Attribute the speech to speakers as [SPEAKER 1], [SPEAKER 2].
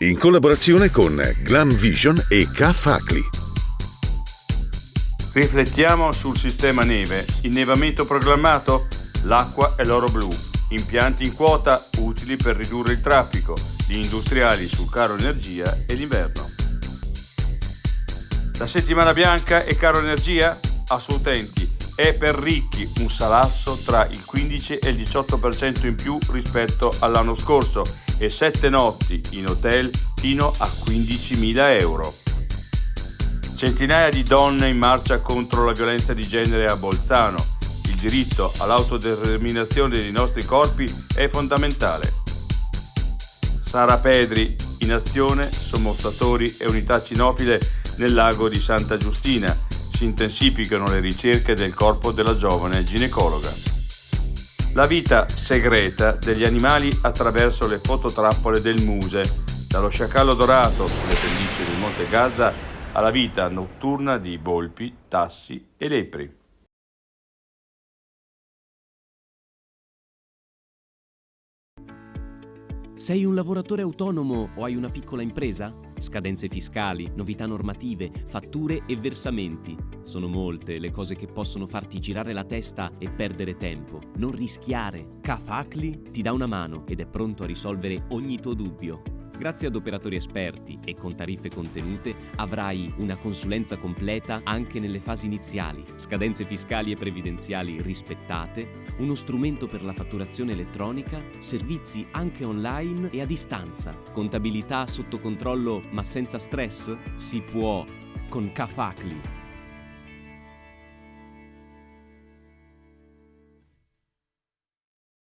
[SPEAKER 1] in collaborazione con Glam Vision e K-Facli.
[SPEAKER 2] Riflettiamo sul sistema neve, innevamento programmato, l'acqua e l'oro blu, impianti in quota utili per ridurre il traffico, gli industriali sul caro energia e l'inverno. La settimana bianca e caro energia? A suo utenti è per ricchi un salasso tra il 15 e il 18% in più rispetto all'anno scorso e 7 notti in hotel fino a 15.000 euro. Centinaia di donne in marcia contro la violenza di genere a Bolzano. Il diritto all'autodeterminazione dei nostri corpi è fondamentale. Sara Pedri, in azione, sommostatori e unità cinofile nel lago di Santa Giustina. Si intensificano le ricerche del corpo della giovane ginecologa. La vita segreta degli animali attraverso le fototrappole del Muse, dallo sciacallo dorato sulle pellicce del Monte Gaza alla vita notturna di volpi, tassi e lepri.
[SPEAKER 3] Sei un lavoratore autonomo o hai una piccola impresa? Scadenze fiscali, novità normative, fatture e versamenti. Sono molte le cose che possono farti girare la testa e perdere tempo. Non rischiare. K-Facli ti dà una mano ed è pronto a risolvere ogni tuo dubbio. Grazie ad operatori esperti e con tariffe contenute avrai una consulenza completa anche nelle fasi iniziali, scadenze fiscali e previdenziali rispettate, uno strumento per la fatturazione elettronica, servizi anche online e a distanza, contabilità sotto controllo ma senza stress? Si può con K-Facli.